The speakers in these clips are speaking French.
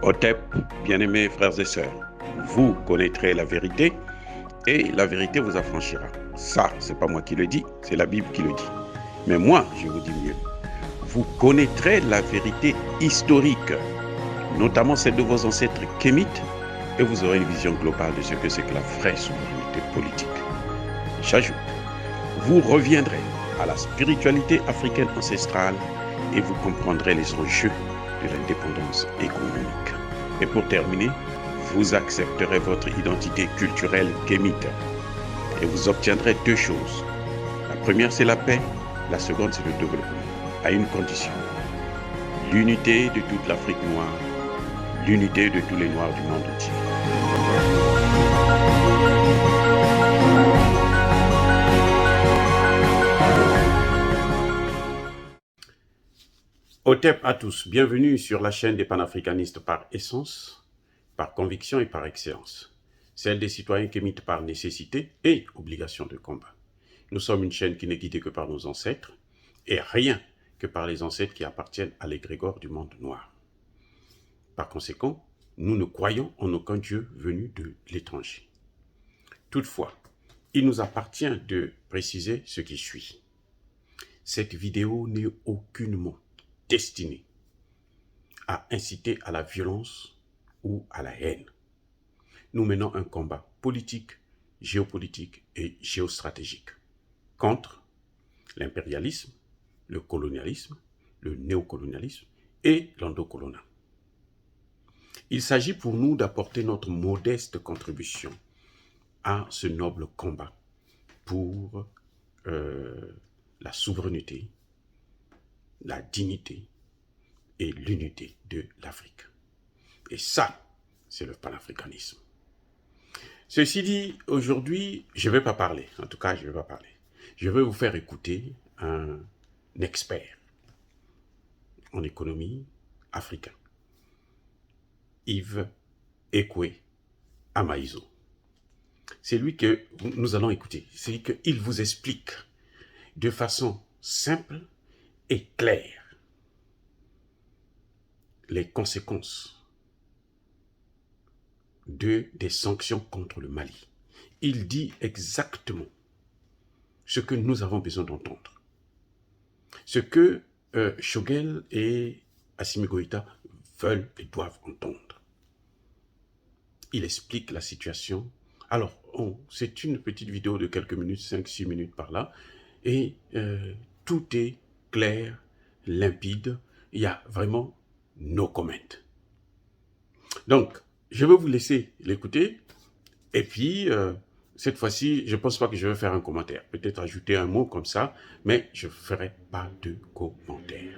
Otep, bien-aimés frères et sœurs, vous connaîtrez la vérité et la vérité vous affranchira. Ça, c'est pas moi qui le dis, c'est la Bible qui le dit. Mais moi, je vous dis mieux. Vous connaîtrez la vérité historique, notamment celle de vos ancêtres kémites, et vous aurez une vision globale de ce que c'est que la vraie souveraineté politique. J'ajoute, vous reviendrez à la spiritualité africaine ancestrale et vous comprendrez les enjeux de l'indépendance économique. Et pour terminer, vous accepterez votre identité culturelle kémite et vous obtiendrez deux choses. La première, c'est la paix. La seconde, c'est le développement, à une condition. L'unité de toute l'Afrique noire, l'unité de tous les Noirs du monde entier. Otep à tous, bienvenue sur la chaîne des panafricanistes par essence, par conviction et par excellence. Celle des citoyens kémites par nécessité et obligation de combat. Nous sommes une chaîne qui n'est guidée que par nos ancêtres et rien que par les ancêtres qui appartiennent à l'égrégore du monde noir. Par conséquent, nous ne croyons en aucun Dieu venu de l'étranger. Toutefois, il nous appartient de préciser ce qui suit. Cette vidéo n'est aucunement destinée à inciter à la violence ou à la haine. Nous menons un combat politique, géopolitique et géostratégique contre l'impérialisme, le colonialisme, le néocolonialisme et l'endocoloniat. Il s'agit pour nous d'apporter notre modeste contribution à ce noble combat pour la souveraineté, la dignité et l'unité de l'Afrique. Et ça, c'est le panafricanisme. Ceci dit, aujourd'hui, je ne vais pas parler. En tout cas, je ne vais pas parler. Je vais vous faire écouter un expert en économie africain, Yves Ekwe Amaïzo. C'est lui que nous allons écouter. C'est lui qu'il vous explique de façon simple et claire les conséquences des sanctions contre le Mali. Il dit exactement ce que nous avons besoin d'entendre. Ce que Choguel et Assimi Goïta veulent et doivent entendre. Il explique la situation. Alors, c'est une petite vidéo de quelques minutes, 5-6 minutes par là, et tout est clair, limpide. Il y a vraiment no comment. Donc, je vais vous laisser l'écouter, et puis, cette fois-ci, je ne pense pas que je vais faire un commentaire. Peut-être ajouter un mot comme ça, mais je ne ferai pas de commentaire.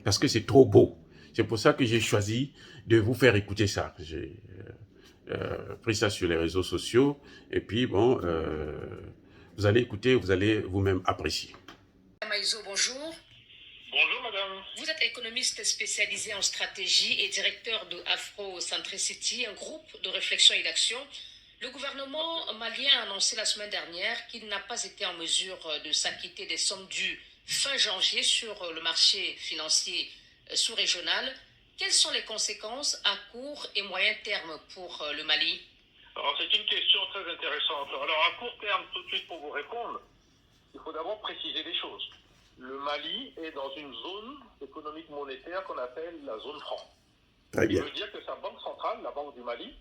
Parce que c'est trop beau. C'est pour ça que j'ai choisi de vous faire écouter ça. J'ai pris ça sur les réseaux sociaux, et puis bon, vous allez écouter, vous allez vous-même apprécier. Amaïzo, bonjour. Bonjour madame. Vous êtes économiste spécialisé en stratégie et directeur de Afro-Centricity, un groupe de réflexion et d'action. Le gouvernement malien a annoncé la semaine dernière qu'il n'a pas été en mesure de s'acquitter des sommes dues fin janvier sur le marché financier sous-régional. Quelles sont les conséquences à court et moyen terme pour le Mali? Alors c'est une question très intéressante. Alors à court terme, tout de suite pour vous répondre, il faut d'abord préciser des choses. Le Mali est dans une zone économique monétaire qu'on appelle la zone franc. Très bien. Ça veut dire que sa banque centrale, la Banque du Mali,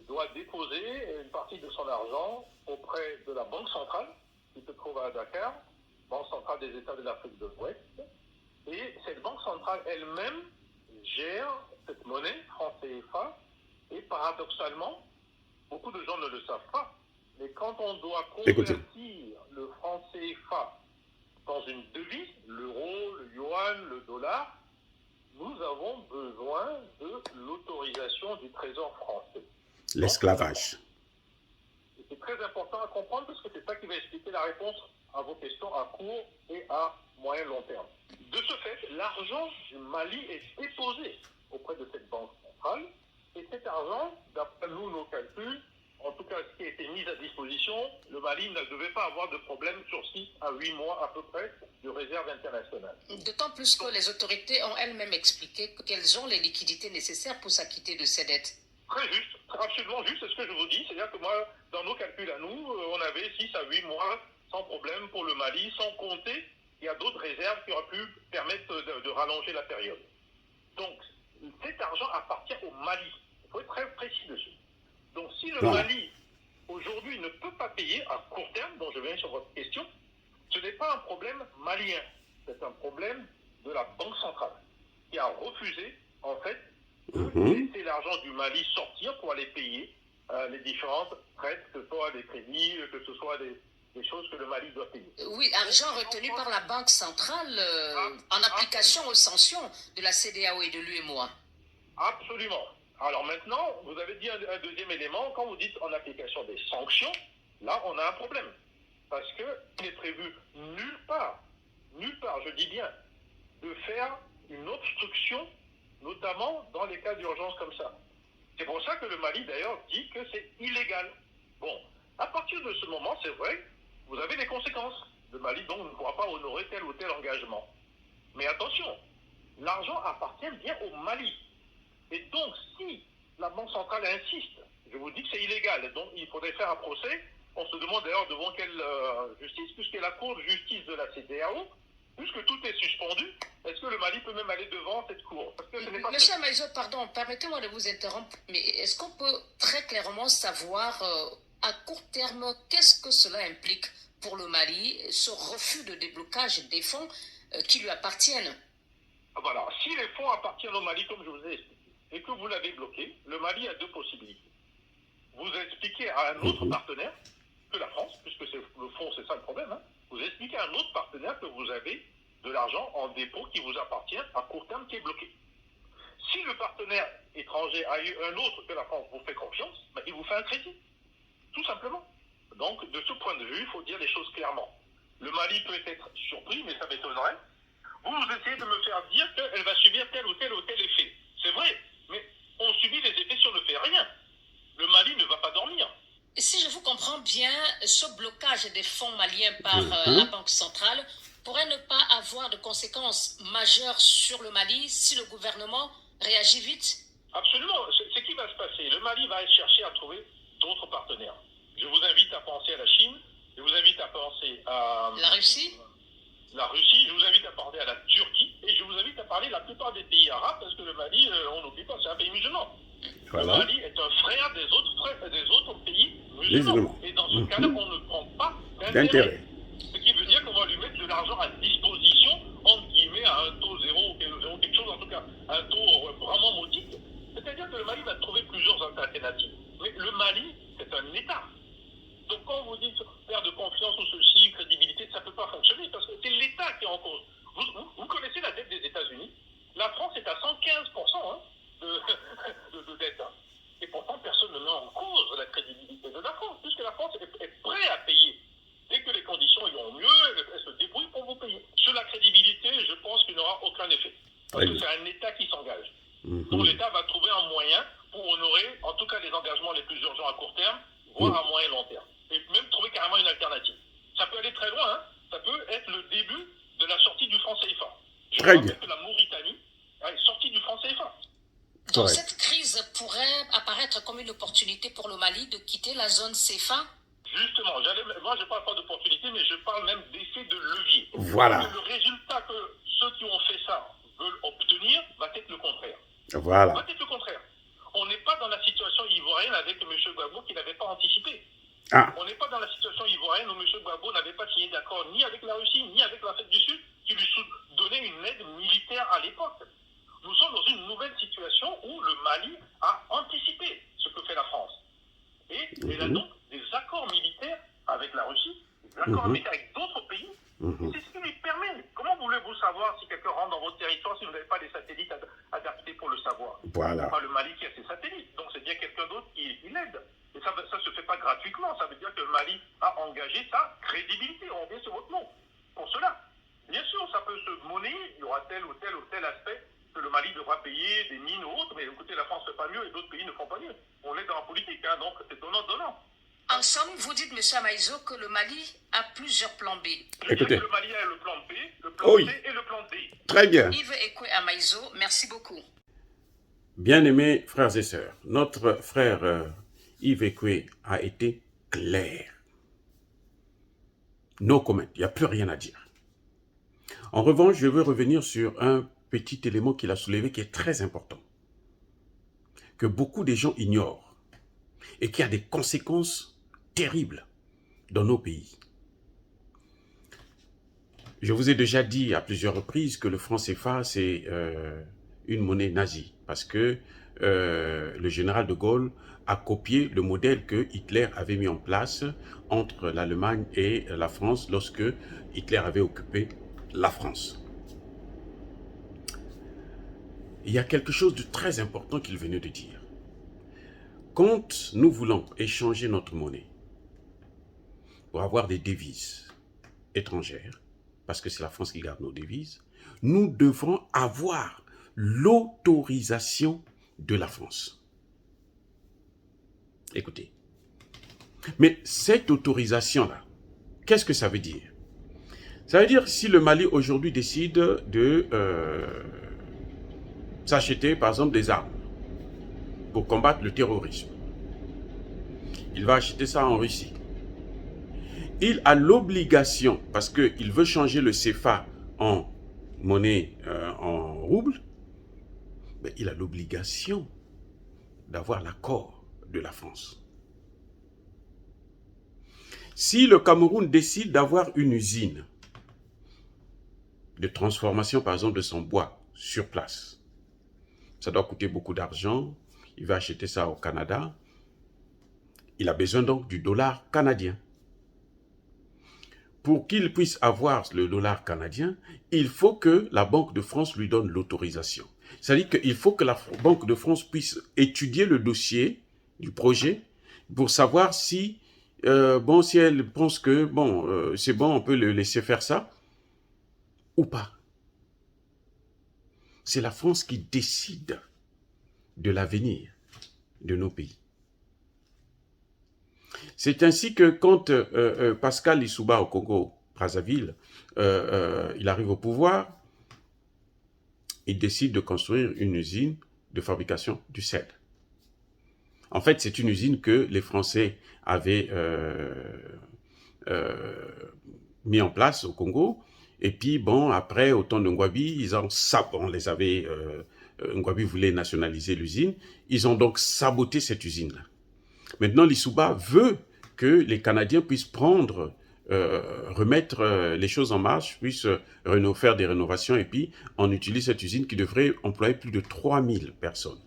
doit déposer une partie de son argent auprès de la Banque centrale, qui se trouve à Dakar, Banque centrale des États de l'Afrique de l'Ouest. Et cette Banque centrale elle-même gère cette monnaie, franc CFA, et paradoxalement, beaucoup de gens ne le savent pas, mais quand on doit convertir le franc CFA dans une devise, l'euro, le yuan, le dollar, nous avons besoin de l'autorisation du Trésor français. L'esclavage. C'est très important à comprendre parce que c'est ça qui va expliquer la réponse à vos questions à court et à moyen long terme. De ce fait, l'argent du Mali est déposé auprès de cette banque centrale et cet argent, d'après nous, nos calculs, en tout cas ce qui a été mis à disposition, le Mali ne devait pas avoir de problème sur 6 à 8 mois à peu près de réserve internationale. D'autant plus que les autorités ont elles-mêmes expliqué qu'elles ont les liquidités nécessaires pour s'acquitter de ces dettes. Très juste, absolument juste, c'est ce que je vous dis. C'est-à-dire que moi, dans nos calculs à nous, on avait 6 à 8 mois sans problème pour le Mali, sans compter, il y a d'autres réserves qui auraient pu permettre de rallonger la période. Donc, cet argent appartient au Mali. Il faut être très précis dessus. Donc, si le Mali, aujourd'hui, ne peut pas payer à court terme, dont je viens sur votre question, ce n'est pas un problème malien. C'est un problème de la Banque centrale, qui a refusé, en fait, de laisser l'argent du Mali sortir pour aller payer les différentes prêtes, que ce soit des crédits, que ce soit des choses que le Mali doit payer. Oui, argent retenu par la Banque centrale en application aux sanctions de la CEDEAO et de l'UEMOA. Absolument. Alors maintenant, vous avez dit un deuxième élément, quand vous dites en application des sanctions, là on a un problème. Parce qu'il n'est prévu nulle part, je dis bien, de faire une obstruction, notamment dans les cas d'urgence comme ça. C'est pour ça que le Mali d'ailleurs dit que c'est illégal. Bon, à partir de ce moment, c'est vrai, vous avez des conséquences. Le Mali donc ne pourra pas honorer tel ou tel engagement. Mais attention, l'argent appartient bien au Mali. Et donc, si la Banque centrale insiste, je vous dis que c'est illégal, donc il faudrait faire un procès. On se demande d'ailleurs devant quelle justice, puisque la Cour de justice de la CEDEAO, puisque tout est suspendu, est-ce que le Mali peut même aller devant cette Cour? Parce que ce n'est pas Monsieur Amaïso, pardon, permettez-moi de vous interrompre, mais est-ce qu'on peut très clairement savoir à court terme qu'est-ce que cela implique pour le Mali, ce refus de déblocage des fonds qui lui appartiennent? Voilà, si les fonds appartiennent au Mali, comme je vous ai expliqué, et que vous l'avez bloqué, le Mali a deux possibilités. Vous expliquez à un autre partenaire que la France, puisque le fond, c'est ça le problème, hein, vous expliquez à un autre partenaire que vous avez de l'argent en dépôt qui vous appartient à court terme qui est bloqué. Si le partenaire étranger a eu un autre que la France vous fait confiance, ben, il vous fait un crédit, tout simplement. Donc, de ce point de vue, il faut dire les choses clairement. Le Mali peut être surpris, mais ça m'étonnerait. Vous essayez de me faire dire qu'elle va subir tel ou tel effet. C'est vrai, mais on subit les effets si on ne fait rien. Le Mali ne va pas dormir. Si je vous comprends bien, ce blocage des fonds maliens par la Banque centrale pourrait ne pas avoir de conséquences majeures sur le Mali si le gouvernement réagit vite? Absolument. C'est qui va se passer. Le Mali va chercher à trouver d'autres partenaires. Je vous invite à penser à la Chine, je vous invite à penser à la Russie, je vous invite à parler à la Turquie et je vous invite à parler de la plupart des pays arabes parce que le Mali, on n'oublie pas, c'est un pays musulman. Voilà. Le Mali est un frère des autres pays musulmans. Et dans ce cas-là, on ne prend pas d'intérêt. Ce qui veut dire qu'on va lui mettre de l'argent à disposition, entre guillemets, à un taux zéro, quelque chose, en tout cas, un taux vraiment modique. C'est-à-dire que le Mali va trouver plusieurs alternatives. Mais le Mali, c'est un État. Donc quand vous dites faire de confiance ou ceci, crédibilité, ça ne peut pas fonctionner parce que c'est l'État qui est en cause. Vous connaissez la dette des États-Unis. La France est à 115% de dette. Et pourtant, personne ne met en cause la crédibilité de la France, puisque la France est prête à payer. Dès que les conditions iront mieux, elle se débrouille pour vous payer. Sur la crédibilité, je pense qu'il n'y aura aucun effet. Parce que c'est un État qui s'engage. Donc l'État va trouver un moyen pour honorer, en tout cas, les engagements les plus urgents à court terme, voire à moyen et long terme. Et même trouver carrément une alternative. Ça peut aller très loin, hein. Ça peut être le début de la sortie du franc CFA. Je rappelle que la Mauritanie est sortie du franc CFA. Donc cette crise pourrait apparaître comme une opportunité pour le Mali de quitter la zone CFA? Justement, moi je ne parle pas d'opportunité, mais je parle même d'effet de levier. Voilà. Le résultat que ceux qui ont fait ça veulent obtenir va être le contraire. Voilà. Va être le contraire. On n'est pas dans la situation ivoirienne avec M. Gbagbo qui n'avait pas anticipé. On n'est pas dans la situation ivoirienne où M. Gbagbo n'avait pas signé d'accord ni avec la Russie, ni avec l'Afrique du Sud, qui lui donnait une aide militaire à l'époque. Nous sommes dans une nouvelle situation où le Mali a anticipé ce que fait la France. Et il a donc des accords militaires avec la Russie, des accords militaires avec d'autres pays. C'est ce qui lui permet. Comment voulez-vous savoir si quelqu'un rentre dans votre territoire si vous n'avez pas des satellites adaptés pour le savoir? Voilà. C'est pas le Mali qui a ses satellites, donc c'est bien quelqu'un d'autre qui l'aide. Et ça ne se fait pas gratuitement, ça veut dire que le Mali a engagé sa crédibilité, on revient sur votre nom, pour cela. Bien sûr, ça peut se monnayer, il y aura tel ou tel aspect que le Mali devra payer, des mines ou autres, mais écoutez, la France ne fait pas mieux et d'autres pays ne font pas mieux. On est dans la politique, hein, donc c'est donnant-donnant. En somme, vous dites, M. Amaïzo, que le Mali a plusieurs plans B. Je dis que le Mali a le plan B, le plan Oui. C et le plan D. Très bien. Yves Ekwe Amaïzo, merci beaucoup. Bien-aimés frères et sœurs, notre frère Yves Ekwe a été clair. No comment, il n'y a plus rien à dire. En revanche, je veux revenir sur un petit élément qu'il a soulevé qui est très important, que beaucoup de gens ignorent et qui a des conséquences terribles dans nos pays. Je vous ai déjà dit à plusieurs reprises que le franc CFA, c'est une monnaie nazie, parce que le général de Gaulle a copié le modèle que Hitler avait mis en place entre l'Allemagne et la France lorsque Hitler avait occupé la France. Il y a quelque chose de très important qu'il venait de dire. Quand nous voulons échanger notre monnaie pour avoir des devises étrangères, parce que c'est la France qui garde nos devises, nous devrons avoir l'autorisation de la France. Écoutez. Mais cette autorisation-là, qu'est-ce que ça veut dire? Ça veut dire si le Mali aujourd'hui décide de s'acheter par exemple des armes pour combattre le terrorisme, il va acheter ça en Russie. Il a l'obligation, parce qu'il veut changer le CFA en monnaie, en rouble, mais il a l'obligation d'avoir l'accord de la France. Si le Cameroun décide d'avoir une usine de transformation, par exemple, de son bois sur place, ça doit coûter beaucoup d'argent, il va acheter ça au Canada, il a besoin donc du dollar canadien. Pour qu'il puisse avoir le dollar canadien, il faut que la Banque de France lui donne l'autorisation. C'est-à-dire qu'il faut que la Banque de France puisse étudier le dossier du projet pour savoir si, si elle pense que c'est bon, on peut le laisser faire ça ou pas. C'est la France qui décide de l'avenir de nos pays. C'est ainsi que quand Pascal Lissouba au Congo, Brazzaville, il arrive au pouvoir, il décide de construire une usine de fabrication du sel. En fait, c'est une usine que les Français avaient mis en place au Congo. Et puis, après, au temps de Ngouabi, Ngouabi voulait nationaliser l'usine. Ils ont donc saboté cette usine-là. Maintenant, Lissouba veut que les Canadiens puissent remettre les choses en marche, puissent faire des rénovations, et puis on utilise cette usine qui devrait employer plus de 3000 personnes.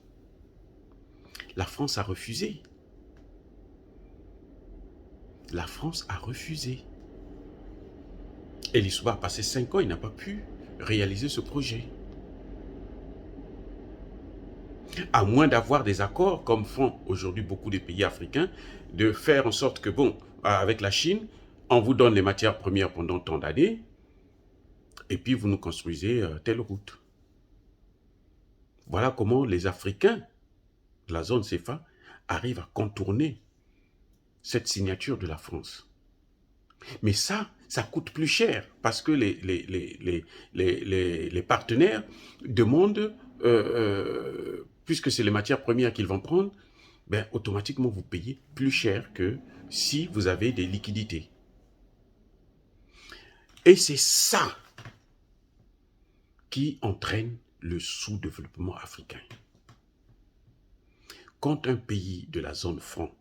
La France a refusé. La France a refusé. Et Lissouba a passé 5 ans, il n'a pas pu réaliser ce projet. À moins d'avoir des accords, comme font aujourd'hui beaucoup de pays africains, de faire en sorte que, avec la Chine, on vous donne les matières premières pendant tant d'années, et puis vous nous construisez telle route. Voilà comment les Africains de la zone CFA arrivent à contourner cette signature de la France. Mais ça coûte plus cher, parce que les partenaires demandent, puisque c'est les matières premières qu'ils vont prendre, automatiquement vous payez plus cher que si vous avez des liquidités. Et c'est ça qui entraîne le sous-développement africain. Quand un pays de la zone franc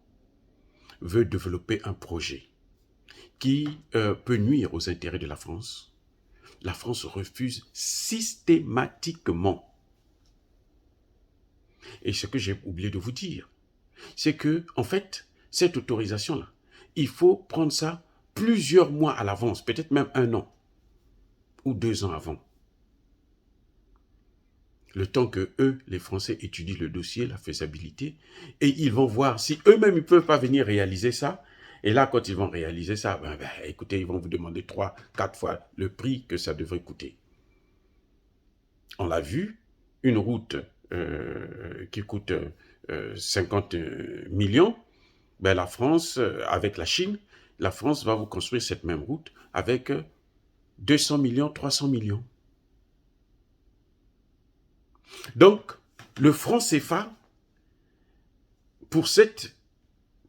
veut développer un projet qui peut nuire aux intérêts de la France refuse systématiquement. Et ce que j'ai oublié de vous dire, c'est que, en fait, cette autorisation-là, il faut prendre ça plusieurs mois à l'avance, peut-être même 1 an ou 2 ans avant. Le temps que eux, les Français, étudient le dossier, la faisabilité, et ils vont voir si eux-mêmes, ils ne peuvent pas venir réaliser ça. Et là, quand ils vont réaliser ça, écoutez, ils vont vous demander 3-4 fois le prix que ça devrait coûter. On l'a vu, une route qui coûte 50 millions, Ben, la France, avec la Chine, la France va vous construire cette même route avec 200 millions, 300 millions. Donc, le franc CFA, pour cet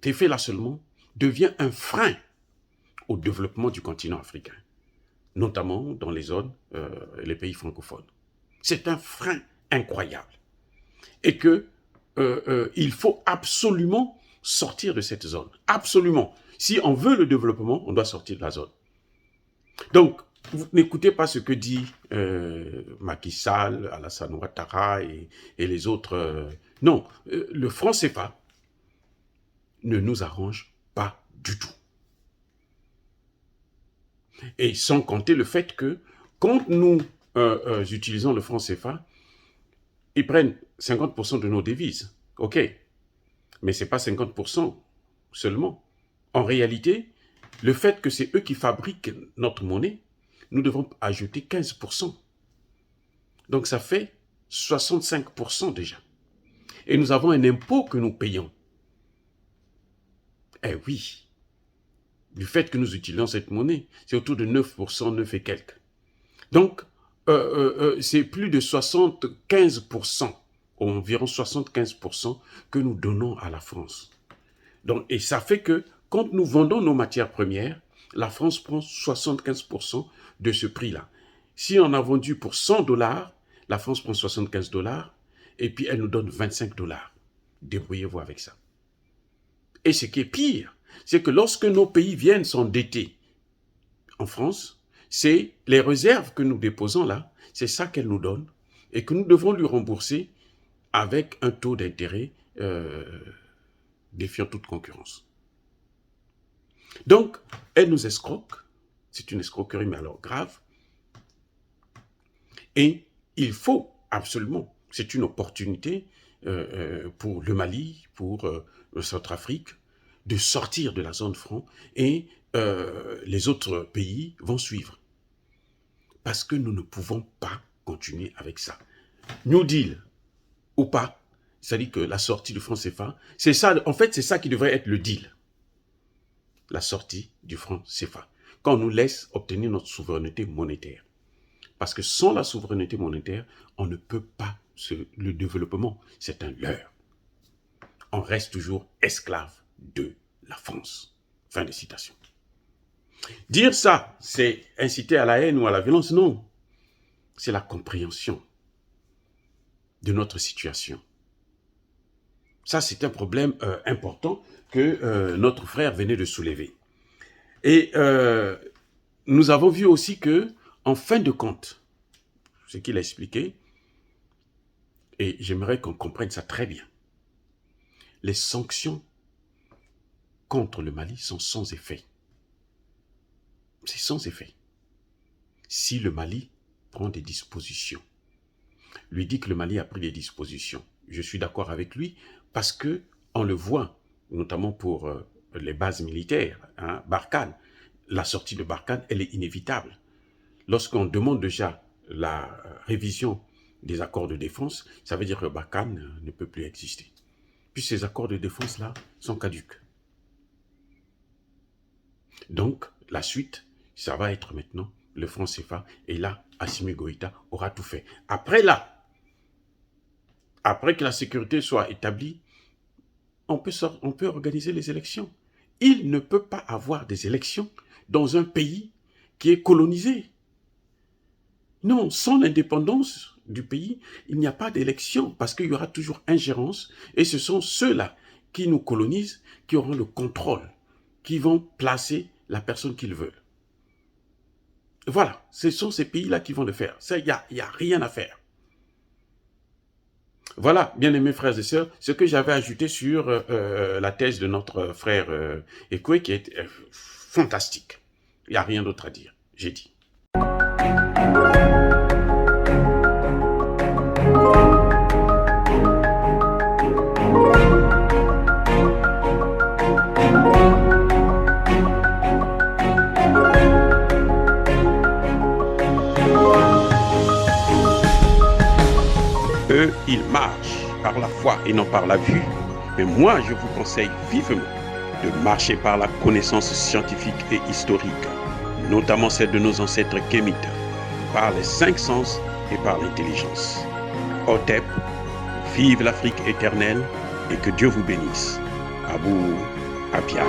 effet-là seulement, devient un frein au développement du continent africain, notamment dans les zones, les pays francophones. C'est un frein incroyable. Et que il faut absolument sortir de cette zone. Absolument. Si on veut le développement, on doit sortir de la zone. Donc, vous n'écoutez pas ce que dit Macky Sall, Alassane Ouattara et les autres. Non, le franc CFA ne nous arrange pas du tout. Et sans compter le fait que quand nous utilisons le franc CFA, ils prennent 50% de nos devises. OK. Mais ce n'est pas 50% seulement. En réalité, le fait que c'est eux qui fabriquent notre monnaie, nous devons ajouter 15%. Donc ça fait 65% déjà. Et nous avons un impôt que nous payons. Eh oui, du fait que nous utilisons cette monnaie, c'est autour de 9%, 9 et quelques. Donc, c'est plus de 75%, environ 75% que nous donnons à la France. Donc, et ça fait que quand nous vendons nos matières premières, la France prend 75% de ce prix-là. Si on a vendu pour $100, la France prend $75 et puis elle nous donne $25. Débrouillez-vous avec ça. Et ce qui est pire, c'est que lorsque nos pays viennent s'endetter en France, c'est les réserves que nous déposons là, c'est ça qu'elle nous donne et que nous devons lui rembourser avec un taux d'intérêt défiant toute concurrence. Donc, elle nous escroque, c'est une escroquerie mais alors grave, et il faut absolument, c'est une opportunité pour le Mali, pour le Centrafrique, de sortir de la zone franc et les autres pays vont suivre. Parce que nous ne pouvons pas continuer avec ça. New Deal ou pas, c'est-à-dire que la sortie du franc CFA, c'est ça, en fait, c'est ça qui devrait être le deal. La sortie du franc CFA. Quand on nous laisse obtenir notre souveraineté monétaire. Parce que sans la souveraineté monétaire, on ne peut pas le développement, c'est un leurre. On reste toujours esclave de la France. Fin de citation. Dire ça, c'est inciter à la haine ou à la violence? Non. C'est la compréhension de notre situation. Ça, c'est un problème important que notre frère venait de soulever. Et nous avons vu aussi que, en fin de compte, ce qu'il a expliqué, et j'aimerais qu'on comprenne ça très bien, les sanctions contre le Mali sont sans effet. C'est sans effet. Si le Mali prend des dispositions, lui dit que le Mali a pris des dispositions, je suis d'accord avec lui parce que on le voit, notamment pour les bases militaires, hein, Barkhane, la sortie de Barkhane, elle est inévitable. Lorsqu'on demande déjà la révision des accords de défense, ça veut dire que Barkhane ne peut plus exister. Puis ces accords de défense-là sont caducs. Donc, la suite, ça va être maintenant le franc CFA. Et là, Assimi Goïta aura tout fait. Après que la sécurité soit établie, on peut organiser les élections. Il ne peut pas avoir des élections dans un pays qui est colonisé. Non, sans l'indépendance du pays, il n'y a pas d'élection parce qu'il y aura toujours ingérence et ce sont ceux-là qui nous colonisent qui auront le contrôle, qui vont placer la personne qu'ils veulent. Voilà, ce sont ces pays-là qui vont le faire. Ça, il n'y a rien à faire. Voilà, bien-aimés frères et sœurs, ce que j'avais ajouté sur la thèse de notre frère Ekwe qui est fantastique. Il n'y a rien d'autre à dire, j'ai dit. Eux, ils marchent par la foi et non par la vue. Mais moi, je vous conseille vivement de marcher par la connaissance scientifique et historique, notamment celle de nos ancêtres kémites, par les 5 sens et par l'intelligence. Hotep, vive l'Afrique éternelle et que Dieu vous bénisse. Abou Apia.